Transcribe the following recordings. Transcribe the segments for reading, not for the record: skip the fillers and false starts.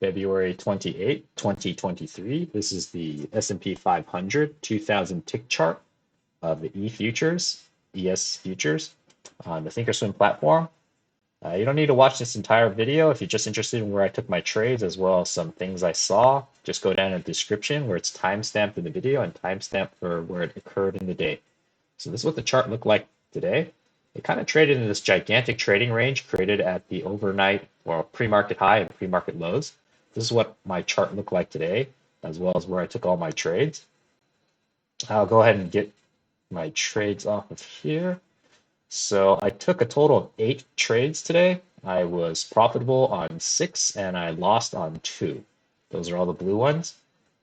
February 28, 2023. This is the S&P 500 2000 tick chart of the ES futures on the Thinkorswim platform. You don't need to watch this entire video. If you're just interested in where I took my trades as well as some things I saw, just go down in the description where it's timestamped in the video and timestamped for where it occurred in the day. So this is what the chart looked like today. It kind of traded in this gigantic trading range created at the overnight or pre-market high and pre-market lows. This is what my chart looked like today, as well as where I took all my trades. I'll go ahead and get my trades off of here. So I took a total of 8 trades today. I was profitable on 6 and I lost on 2. Those are all the blue ones.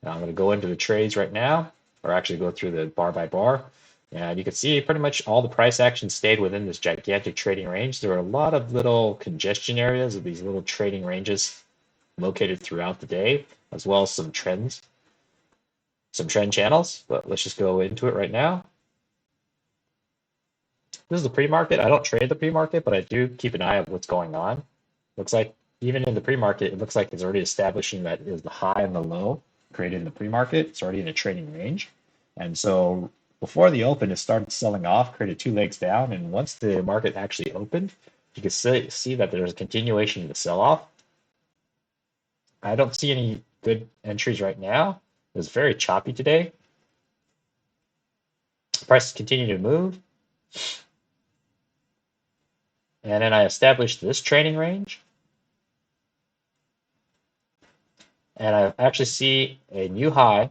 Now I'm going to go into the trades right now, or actually go through the bar by bar. And you can see pretty much all the price action stayed within this gigantic trading range. There are a lot of little congestion areas of these little trading ranges located throughout the day, as well as some trends, some trend channels. But let's just go into it right now. This is the pre-market. I don't trade the pre-market, but I do keep an eye on what's going on. Looks like even in the pre-market, it looks like it's already establishing that is the high and the low created in the pre-market. It's already in a trading range. And so before the open, it started selling off, created 2 legs down. And once the market actually opened, you can see that there's a continuation of the sell-off. I don't see any good entries right now. It was very choppy today. Prices continue to move. And then I established this trading range. And I actually see a new high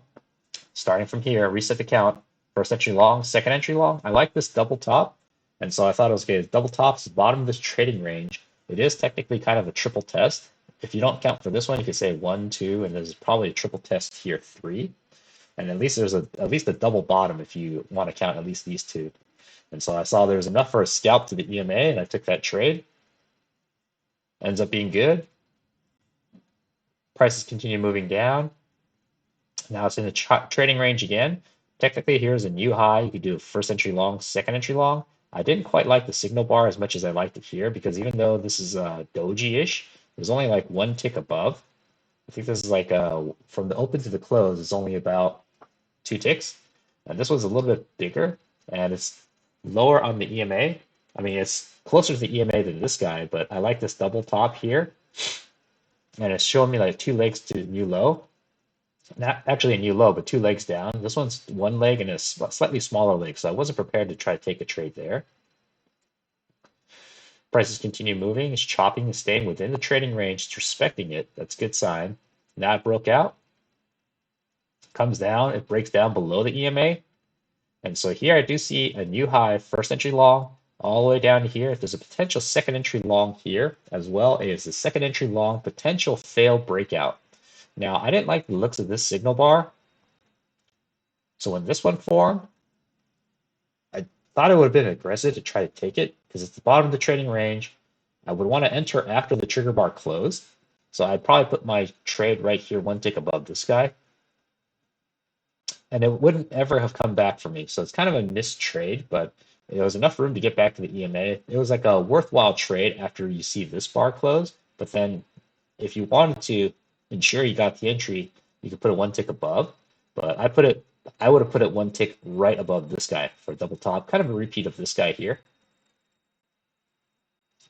starting from here, reset the count, first entry long, second entry long. I like this double top. And so I thought it was good. Double top is the bottom of this trading range. It is technically kind of a triple test. If you don't count for this one, you could say 1, 2, and there's probably a triple test here, 3. And at least there's at least a double bottom if you want to count at least these 2. And so I saw there was enough for a scalp to the EMA, and I took that trade. Ends up being good. Prices continue moving down. Now it's in the trading range again. Technically, here's a new high. You could do a first entry long, second entry long. I didn't quite like the signal bar as much as I liked it here, because even though this is doji-ish, there's only like 1 tick above. I think this is like from the open to the close, it's only about 2 ticks. And this one's a little bit bigger, and it's lower on the EMA. I mean, it's closer to the EMA than this guy, but I like this double top here. And it's showing me like 2 legs to new low. Not actually a new low, but 2 legs down. This one's 1 leg and a slightly smaller leg, so I wasn't prepared to try to take a trade there. Prices continue moving. It's chopping and staying within the trading range. It's respecting it. That's a good sign. Now it broke out. Comes down. It breaks down below the EMA. And so here I do see a new high, first entry long, all the way down to here. There's a potential second entry long here, as well as a second entry long potential failed breakout. Now, I didn't like the looks of this signal bar. So when this one formed, I thought it would have been aggressive to try to take it because it's the bottom of the trading range. I would want to enter after the trigger bar closed. So I'd probably put my trade right here, 1 tick above this guy. And it wouldn't ever have come back for me. So it's kind of a missed trade, but there was enough room to get back to the EMA. It was like a worthwhile trade after you see this bar close. But then if you wanted to ensure you got the entry, you could put it 1 tick above. But I would have put it 1 tick right above this guy for a double top, kind of a repeat of this guy here.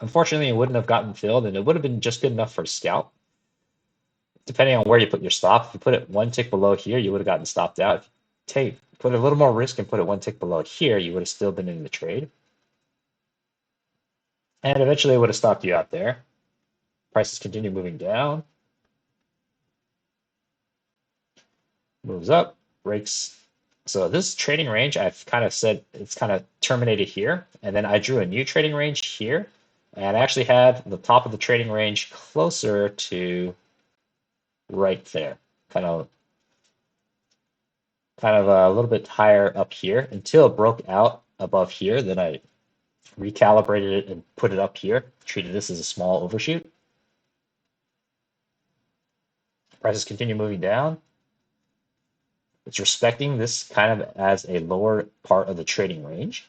Unfortunately, it wouldn't have gotten filled, and it would have been just good enough for a scalp. Depending on where you put your stop, if you put it 1 tick below here, you would have gotten stopped out. If you put a little more risk and put it 1 tick below here, you would have still been in the trade. And eventually it would have stopped you out there. Prices continue moving down. Moves up, breaks. So this trading range, I've kind of said it's kind of terminated here. And then I drew a new trading range here. And I actually had the top of the trading range closer to right there. Kind of a little bit higher up here until it broke out above here. Then I recalibrated it and put it up here. Treated this as a small overshoot. Prices continue moving down. It's respecting this kind of as a lower part of the trading range.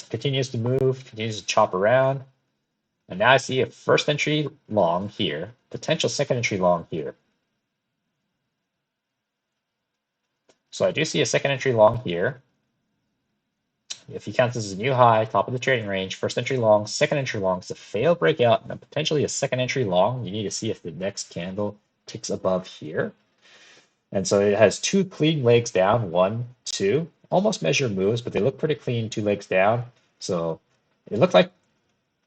Continues to move, continues to chop around. And now I see a first entry long here, potential second entry long here. So I do see a second entry long here. If you count this as a new high, top of the trading range, first entry long, second entry long, it's a failed breakout, and then potentially a second entry long. You need to see if the next candle ticks above here. And so it has two clean legs down, one, two, almost measured moves, but they look pretty clean, two legs down. So it looked like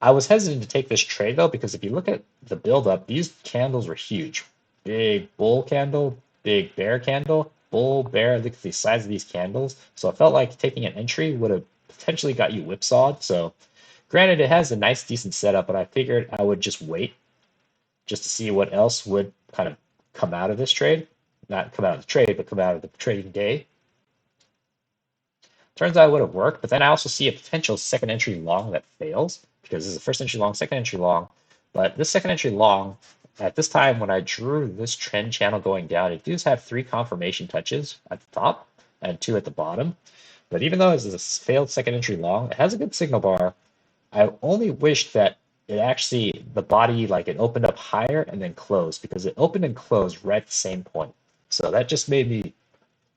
I was hesitant to take this trade though, because if you look at the buildup, these candles were huge. Big bull candle, big bear candle, bull, bear, look at the size of these candles. So I felt like taking an entry would have potentially got you whipsawed. So granted, it has a nice, decent setup, but I figured I would just wait just to see what else would kind of come out of this trade. Not come out of the trade, but come out of the trading day. Turns out it would have worked, but then I also see a potential second entry long that fails because this is a first entry long, second entry long. But this second entry long, at this time when I drew this trend channel going down, it does have 3 confirmation touches at the top and 2 at the bottom. But even though it's a failed second entry long, it has a good signal bar. I only wish that it actually, the body, like it opened up higher and then closed, because it opened and closed right at the same point. So that just made me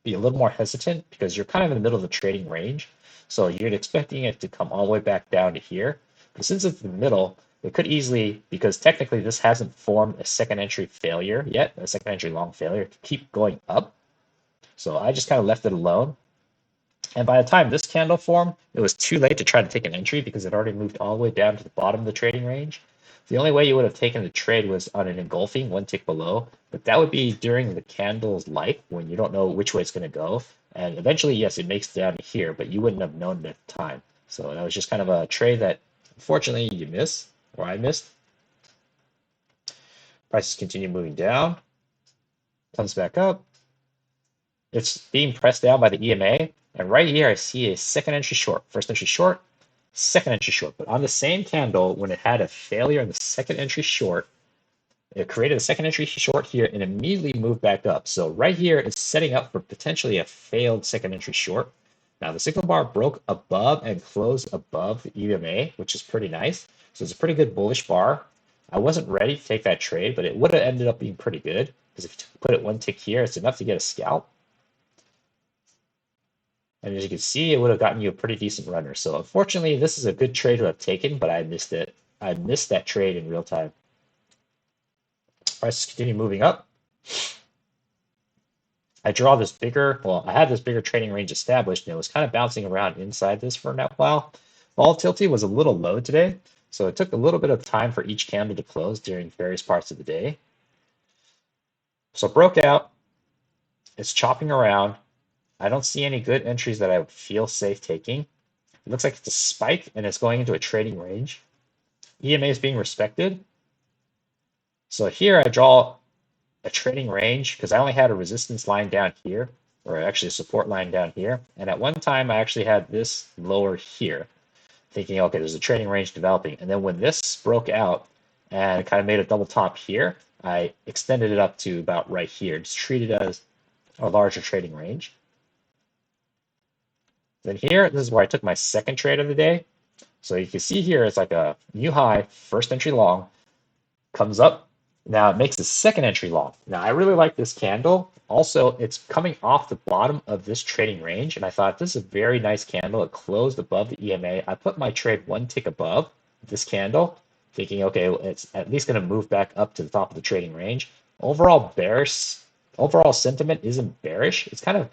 be a little more hesitant because you're kind of in the middle of the trading range. So you're expecting it to come all the way back down to here. But since it's in the middle, it could easily, because technically this hasn't formed a second entry failure yet, a second entry long failure, to keep going up. So I just kind of left it alone. And by the time this candle formed, it was too late to try to take an entry because it already moved all the way down to the bottom of the trading range. The only way you would have taken the trade was on an engulfing, one tick below, but that would be during the candle's life when you don't know which way it's going to go. And eventually, yes, it makes it down to here, but you wouldn't have known it at the time. So that was just kind of a trade that unfortunately you miss, or I missed. Prices continue moving down, comes back up. It's being pressed down by the EMA. And right here, I see a second entry short, first entry short, second entry short. But on the same candle, when it had a failure in the second entry short, it created a second entry short here and immediately moved back up. So right here, it's setting up for potentially a failed second entry short. Now the signal bar broke above and closed above the EMA, which is pretty nice. So it's a pretty good bullish bar. I wasn't ready to take that trade, but it would have ended up being pretty good because if you put it one tick here, it's enough to get a scalp. And as you can see, it would have gotten you a pretty decent runner. So unfortunately, this is a good trade to have taken, but I missed it. I missed that trade in real time. Prices continue moving up. I draw this bigger, well, I had this bigger trading range established, and it was kind of bouncing around inside this for a while. Volatility was a little low today, so it took a little bit of time for each candle to close during various parts of the day. So it broke out. It's chopping around. I don't see any good entries that I would feel safe taking. It looks like it's a spike and it's going into a trading range. EMA is being respected. So here I draw a trading range because I only had a resistance line down here, or actually a support line down here. And at one time I actually had this lower here, thinking, okay, there's a trading range developing. And then when this broke out and kind of made a double top here, I extended it up to about right here, just treat it as a larger trading range. Then here, this is where I took my second trade of the day. So you can see here, it's like a new high, first entry long, comes up. Now it makes the second entry long. Now I really like this candle. Also, it's coming off the bottom of this trading range. And I thought this is a very nice candle. It closed above the EMA. I put my trade one tick above this candle, thinking, okay, it's at least going to move back up to the top of the trading range. Overall sentiment isn't bearish. It's kind of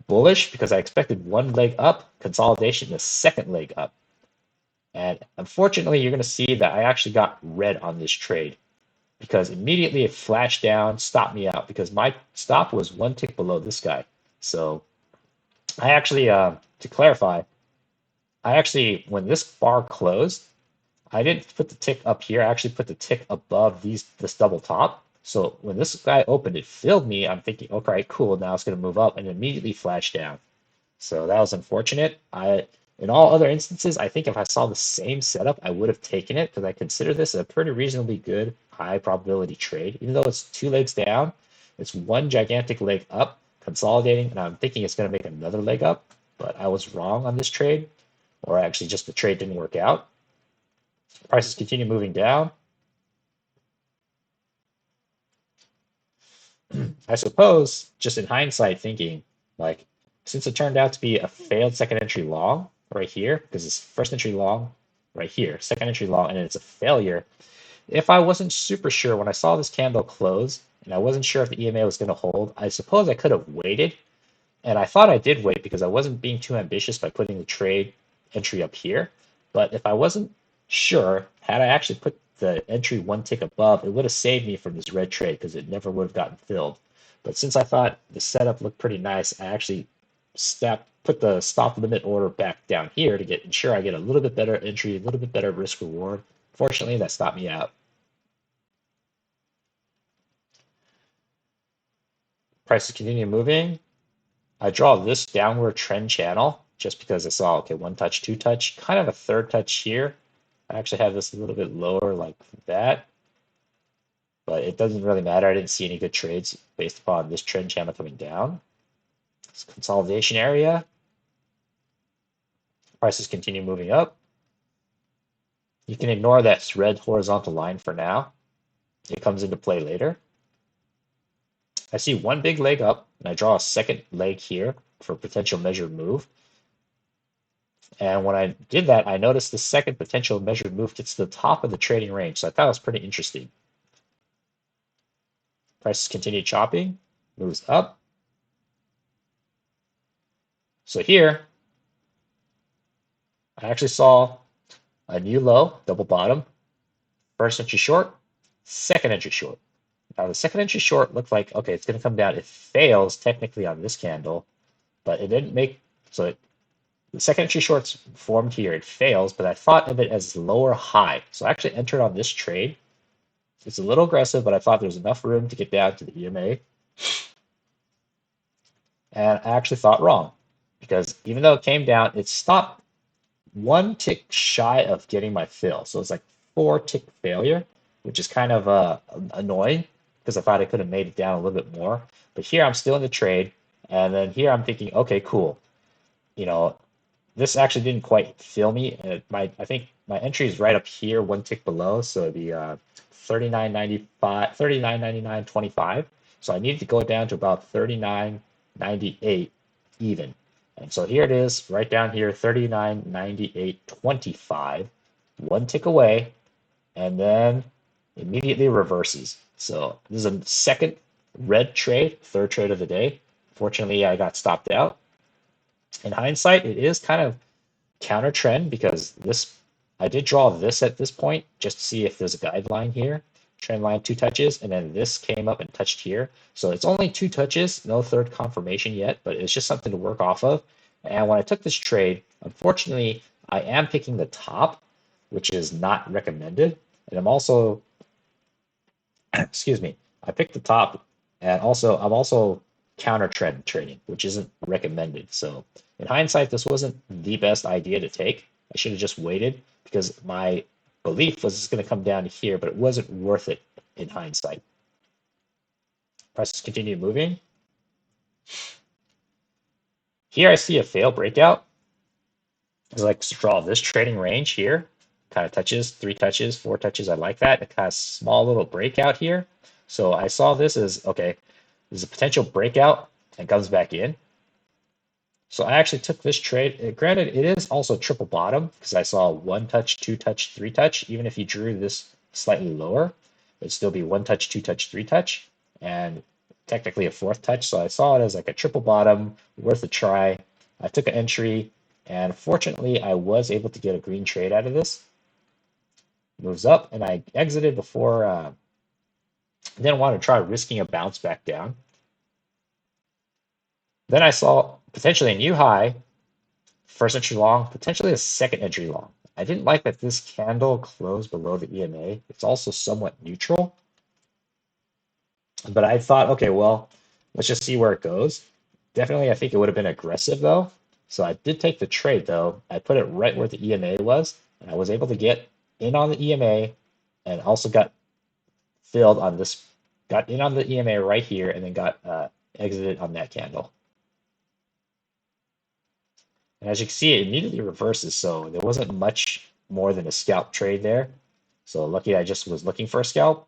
bullish because I expected one leg up, consolidation, the second leg up. And unfortunately, you're going to see that I actually got red on this trade because immediately it flashed down, stopped me out because my stop was one tick below this guy. So I actually, to clarify, when this bar closed, I didn't put the tick up here. I actually put the tick above this double top. So when this guy opened, it filled me. I'm thinking, okay, cool. Now it's going to move up and immediately flash down. So that was unfortunate. In all other instances, I think if I saw the same setup, I would have taken it because I consider this a pretty reasonably good high probability trade. Even though it's 2 legs down, it's one gigantic leg up, consolidating, and I'm thinking it's going to make another leg up, but I was wrong on this trade, or actually just the trade didn't work out. Prices continue moving down. I suppose, just in hindsight, thinking like, since it turned out to be a failed second entry long right here, because it's first entry long right here, second entry long, and it's a failure. If I wasn't super sure when I saw this candle close, and I wasn't sure if the EMA was going to hold, I suppose I could have waited. And I thought I did wait because I wasn't being too ambitious by putting the trade entry up here. But if I wasn't sure, had I actually put the entry one tick above, it would have saved me from this red trade because it never would have gotten filled. But since I thought the setup looked pretty nice, I actually put the stop limit order back down here to ensure I get a little bit better entry, a little bit better risk reward. Fortunately, that stopped me out. Prices continue moving. I draw this downward trend channel just because I saw, okay, one touch, two touch, kind of a third touch here. I actually have this a little bit lower like that, but it doesn't really matter. I didn't see any good trades based upon this trend channel coming down. It's consolidation area. Prices continue moving up. You can ignore that red horizontal line for now. It comes into play later. I see one big leg up, and I draw a second leg here for potential measured move. And when I did that, I noticed the second potential measured move gets to the top of the trading range. So I thought it was pretty interesting. Prices continue chopping, moves up. So here, I actually saw a new low, double bottom, first entry short, second entry short. Now the second entry short looked like, okay, it's going to come down. It fails technically on this candle, but it didn't make, the second entry short's formed here. It fails, but I thought of it as lower high. So I actually entered on this trade. It's a little aggressive, but I thought there was enough room to get down to the EMA. And I actually thought wrong because even though it came down, it stopped one tick shy of getting my fill. So it's like 4 tick failure, which is kind of annoying because I thought I could have made it down a little bit more. But here I'm still in the trade. And then here I'm thinking, okay, cool. You know, this actually didn't quite fill me. I think my entry is right up here, 1 tick below. So it'd be 39.95, 39.99.25. So I needed to go down to about 39.98 even. And so here it is, right down here, 39.98.25, 1 tick away, and then immediately reverses. So this is a second red trade, third trade of the day. Fortunately, I got stopped out. In hindsight, it is kind of counter trend because I did draw this at this point just to see if there's a guideline here. Trend line 2 touches, and then this came up and touched here. So it's only 2 touches, no third confirmation yet, but it's just something to work off of. And when I took this trade, unfortunately, I am picking the top, which is not recommended. And I'm also, excuse me, I picked the top, and I'm also counter trend trading, which isn't recommended. So in hindsight, this wasn't the best idea to take. I should have just waited because my belief was it's going to come down to here, but it wasn't worth it in hindsight. Prices continue moving. Here I see a fail breakout. I like to draw this trading range here. Kind of touches, 3 touches, 4 touches. I like that. A kind of small little breakout here. So I saw this as, okay, there's a potential breakout and comes back in. So I actually took this trade. Granted, it is also triple bottom because I saw 1 touch, 2 touch, 3 touch. Even if you drew this slightly lower, it'd still be 1 touch, 2 touch, 3 touch, and technically a 4th touch. So I saw it as like a triple bottom, worth a try. I took an entry, and fortunately, I was able to get a green trade out of this. Moves up, and I exited before. Didn't want to try risking a bounce back down. Then I saw potentially a new high, first entry long, potentially a second entry long. I didn't like that this candle closed below the EMA. It's also somewhat neutral. But I thought, okay, well, let's just see where it goes. Definitely, I think it would have been aggressive though. So I did take the trade though. I put it right where the EMA was, and I was able to get in on the EMA and also got filled on this, got in on the EMA right here, and then got exited on that candle. And as you can see, it immediately reverses, so there wasn't much more than a scalp trade there. So lucky I just was looking for a scalp.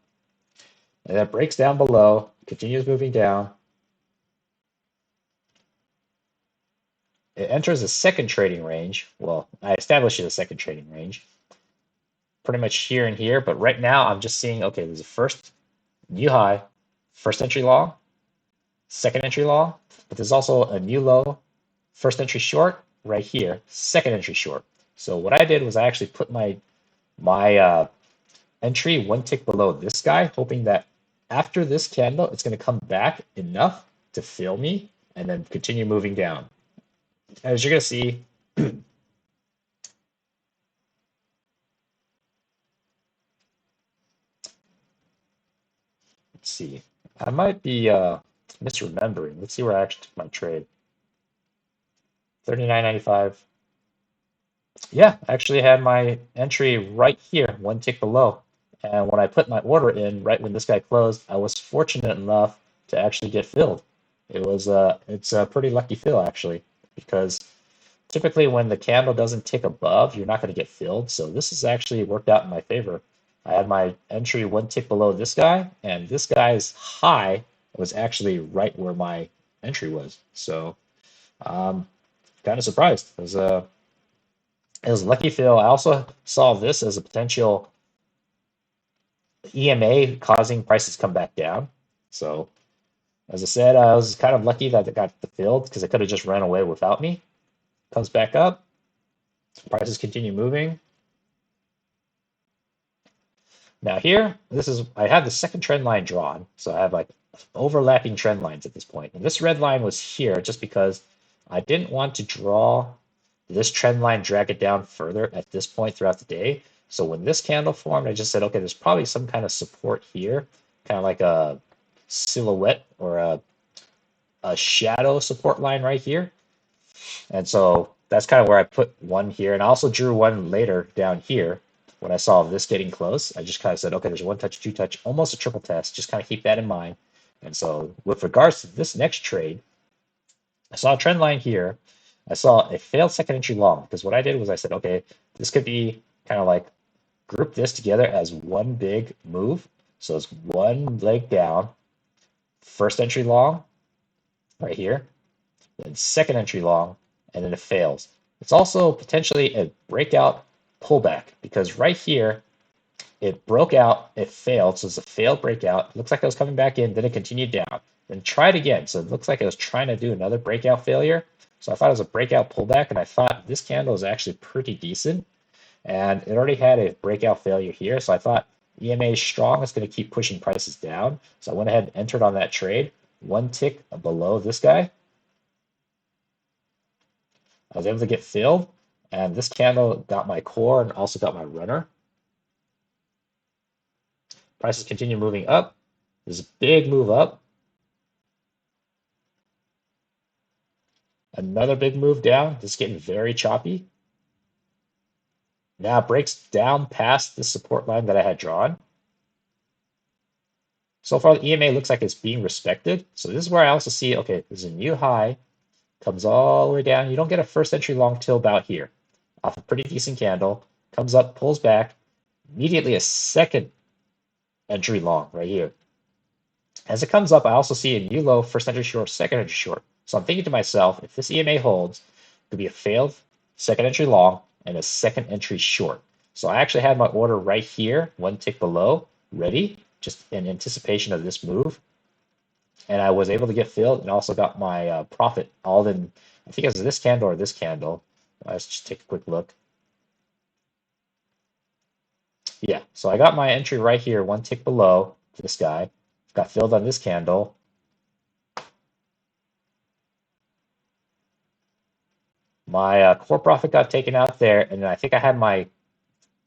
And then it breaks down below, continues moving down. It enters a second trading range. Well, I established a second trading range. Pretty much here and here, but right now I'm just seeing, okay, there's a first new high, first entry long, second entry long, but there's also a new low, first entry short right here, second entry short. So what I did was I actually put my entry one tick below this guy, hoping that after this candle, it's going to come back enough to fill me and then continue moving down. As you're going to see, let's see, I might be misremembering. Let's see where I actually took my trade. 39.95. Yeah, I actually had my entry right here, one tick below. And when I put my order in, right when this guy closed, I was fortunate enough to actually get filled. It's a pretty lucky fill actually, because typically when the candle doesn't tick above, you're not going to get filled. So this has actually worked out in my favor. I had my entry one tick below this guy, and this guy's high was actually right where my entry was. So kind of surprised. It was a lucky fill. I also saw this as a potential EMA causing prices to come back down. So as I said, I was kind of lucky that it got filled because it could have just ran away without me. Comes back up. Prices continue moving. Now here, I have the second trend line drawn. So I have like overlapping trend lines at this point. And this red line was here just because I didn't want to draw this trend line, drag it down further at this point throughout the day. So when this candle formed, I just said, okay, there's probably some kind of support here, kind of like a silhouette or a shadow support line right here. And so that's kind of where I put one here. And I also drew one later down here when I saw this getting close. I just kind of said, okay, there's one touch, two touch, almost a triple test. Just kind of keep that in mind. And so with regards to this next trade, I saw a trend line here. I saw a failed second entry long because what I did was I said, okay, this could be kind of like group this together as one big move. So it's one leg down, first entry long right here, then second entry long, and then it fails. It's also potentially a breakout pullback because right here, it broke out, it failed. So it's a failed breakout. It looks like it was coming back in, then it continued down. Then tried again. So it looks like it was trying to do another breakout failure. So I thought it was a breakout pullback, and I thought this candle is actually pretty decent. And it already had a breakout failure here. So I thought EMA is strong. It's going to keep pushing prices down. So I went ahead and entered on that trade. One tick below this guy. I was able to get filled. And this candle got my core and also got my runner. Prices continue moving up. There's a big move up. Another big move down. This is getting very choppy. Now it breaks down past the support line that I had drawn. So far, the EMA looks like it's being respected. So this is where I also see, okay, there's a new high, comes all the way down. You don't get a first entry long till about here. Off a pretty decent candle, comes up, pulls back, immediately a second entry long right here. As it comes up, I also see a new low, first entry short, second entry short. So I'm thinking to myself, if this EMA holds, it could be a failed second entry long and a second entry short. So I actually had my order right here, one tick below, ready, just in anticipation of this move. And I was able to get filled and also got my profit all in, I think it was this candle or this candle. Let's just take a quick look. Yeah, so I got my entry right here, one tick below this guy. Got filled on this candle. My core profit got taken out there, and then I think I had my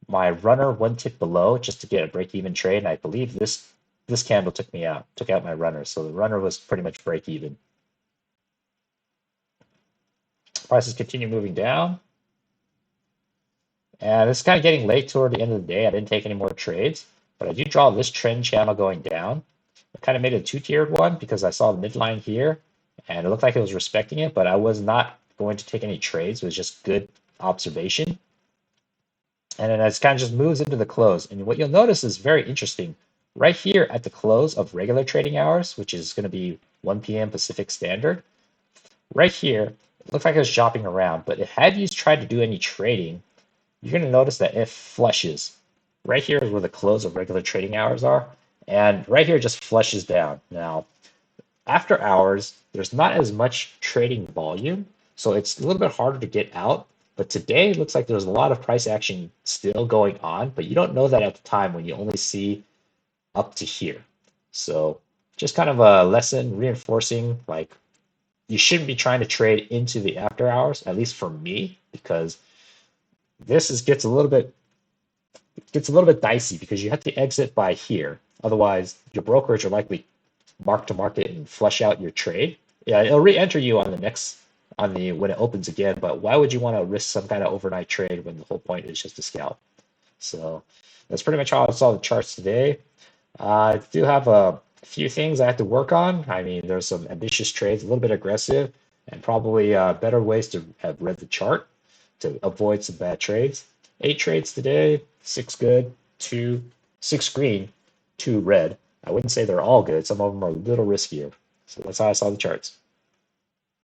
runner one tick below just to get a break-even trade. And I believe this candle took out my runner. So the runner was pretty much break even. Prices continue moving down. And it's kind of getting late toward the end of the day. I didn't take any more trades, but I do draw this trend channel going down. I kind of made a two-tiered one because I saw the midline here and it looked like it was respecting it, but I was not going to take any trades. It was just good observation. And then it kind of just moves into the close. And what you'll notice is very interesting. Right here at the close of regular trading hours, which is going to be 1 p.m. Pacific Standard, right here, it looks like it was shopping around. But had you tried to do any trading, you're going to notice that it flushes. Right here is where the close of regular trading hours are. And right here just flushes down. Now, after hours, there's not as much trading volume, so it's a little bit harder to get out. But today it looks like there's a lot of price action still going on, but you don't know that at the time when you only see up to here. So just kind of a lesson reinforcing like you shouldn't be trying to trade into the after hours, at least for me, because this gets a little bit dicey because you have to exit by here. Otherwise, your brokerage will likely mark to market and flush out your trade. Yeah, it'll re-enter you on the next on the when it opens again. But why would you want to risk some kind of overnight trade when the whole point is just to scalp? So that's pretty much how I saw the charts today. I do have a few things I have to work on. I mean, there's some ambitious trades, a little bit aggressive, and probably better ways to have read the chart to avoid some bad trades. 8 trades today, 6 good, 6 green, 2 red. I wouldn't say they're all good. Some of them are a little riskier. So that's how I saw the charts.